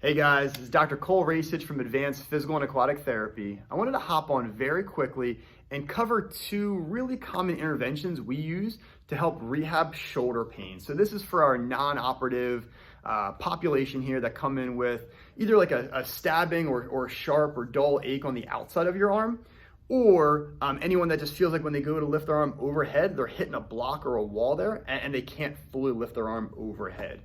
Hey guys, this is Dr. Cole Rasich from Advanced Physical and Aquatic Therapy. I wanted to hop on very quickly and cover two really common interventions we use to help rehab shoulder pain. So this is for our non-operative population here that come in with either like a stabbing or sharp or dull ache on the outside of your arm, or anyone that just feels like when they go to lift their arm overhead, they're hitting a block or a wall there and they can't fully lift their arm overhead.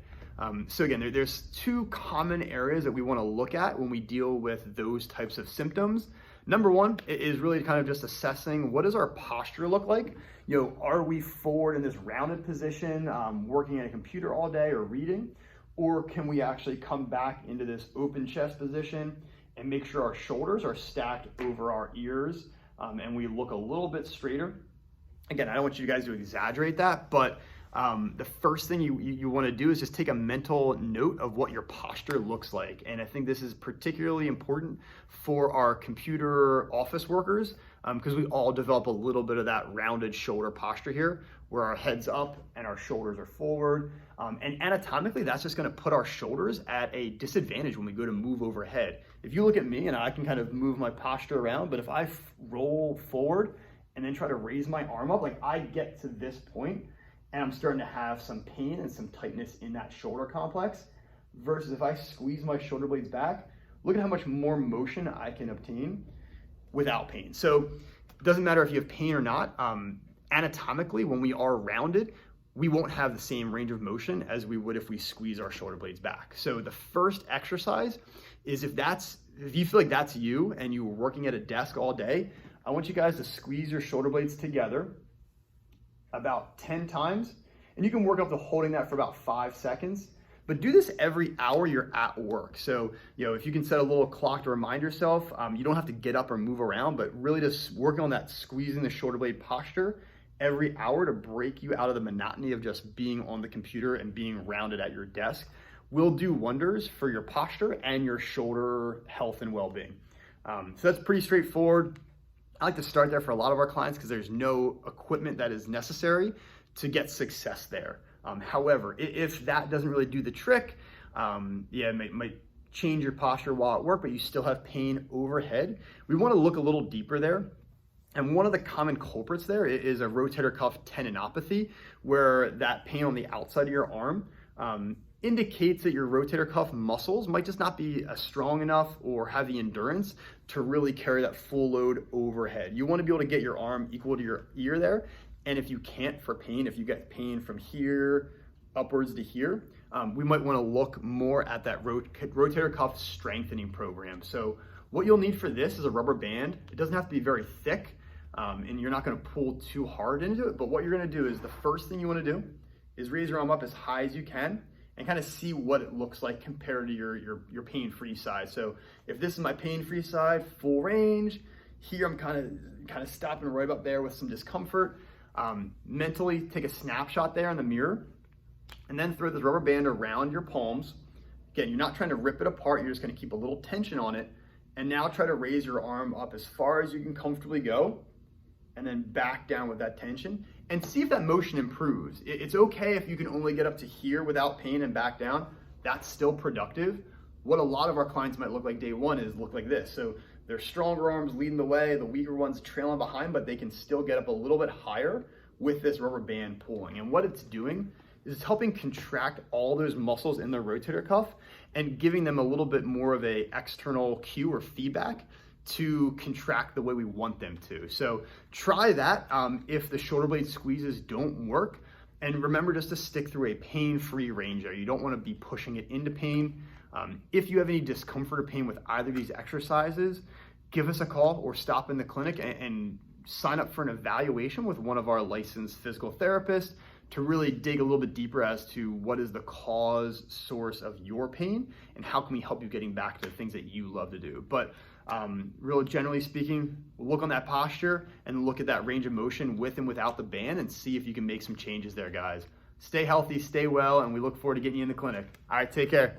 So again, there's two common areas that we want to look at when we deal with those types of symptoms. Number one is really kind of just assessing what does our posture look like? Are we forward in this rounded position, working at a computer all day or reading? Or can we actually come back into this open chest position and make sure our shoulders are stacked over our ears and we look a little bit straighter? Again, I don't want you guys to exaggerate that, but the first thing you want to do is just take a mental note of what your posture looks like. And I think this is particularly important for our computer office workers because we all develop a little bit of that rounded shoulder posture here where our head's up and our shoulders are forward. And anatomically, that's just going to put our shoulders at a disadvantage when we go to move overhead. If you look at me and I can kind of move my posture around, but if I roll forward and then try to raise my arm up, like I get to this point, and I'm starting to have some pain and some tightness in that shoulder complex, versus if I squeeze my shoulder blades back, look at how much more motion I can obtain without pain. So it doesn't matter if you have pain or not. Anatomically, when we are rounded, we won't have the same range of motion as we would if we squeeze our shoulder blades back. So the first exercise is if you feel like that's you and you're working at a desk all day, I want you guys to squeeze your shoulder blades together about 10 times, and you can work up to holding that for about 5 seconds. But do this every hour you're at work. So, if you can set a little clock to remind yourself, you don't have to get up or move around, but really just working on that squeezing the shoulder blade posture every hour to break you out of the monotony of just being on the computer and being rounded at your desk will do wonders for your posture and your shoulder health and well-being. So that's pretty straightforward. I like to start there for a lot of our clients because there's no equipment that is necessary to get success there. However, if that doesn't really do the trick, it might change your posture while at work, but you still have pain overhead. We want to look a little deeper there. And one of the common culprits there is a rotator cuff tendinopathy, where that pain on the outside of your arm indicates that your rotator cuff muscles might just not be strong enough or have the endurance to really carry that full load overhead. You want to be able to get your arm equal to your ear there. And if you can't for pain, if you get pain from here upwards to here, we might want to look more at that rotator cuff strengthening program. So what you'll need for this is a rubber band. It doesn't have to be very thick, and you're not going to pull too hard into it. But what you're going to do is the first thing you want to do is raise your arm up as high as you can and kind of see what it looks like compared to your pain-free side. So if this is my pain-free side, full range, here I'm kind of stopping right up there with some discomfort. Mentally take a snapshot there in the mirror and then throw this rubber band around your palms. Again, you're not trying to rip it apart, you're just going to keep a little tension on it. And now try to raise your arm up as far as you can comfortably go and then back down with that tension and see if that motion improves. It's okay if you can only get up to here without pain and back down. That's still productive. What a lot of our clients might look like day one is look like this. So their stronger arms leading the way, the weaker ones trailing behind, but they can still get up a little bit higher with this rubber band pulling. And what it's doing is it's helping contract all those muscles in the rotator cuff and giving them a little bit more of a external cue or feedback to contract the way we want them to. So try that if the shoulder blade squeezes don't work. And remember just to stick through a pain-free range there. You don't want to be pushing it into pain. If you have any discomfort or pain with either of these exercises, give us a call or stop in the clinic and sign up for an evaluation with one of our licensed physical therapists to really dig a little bit deeper as to what is the cause source of your pain and how can we help you getting back to the things that you love to do. But real generally speaking, look on that posture and look at that range of motion with and without the band and see if you can make some changes there, guys. Stay healthy, stay well, and we look forward to getting you in the clinic. All right, take care.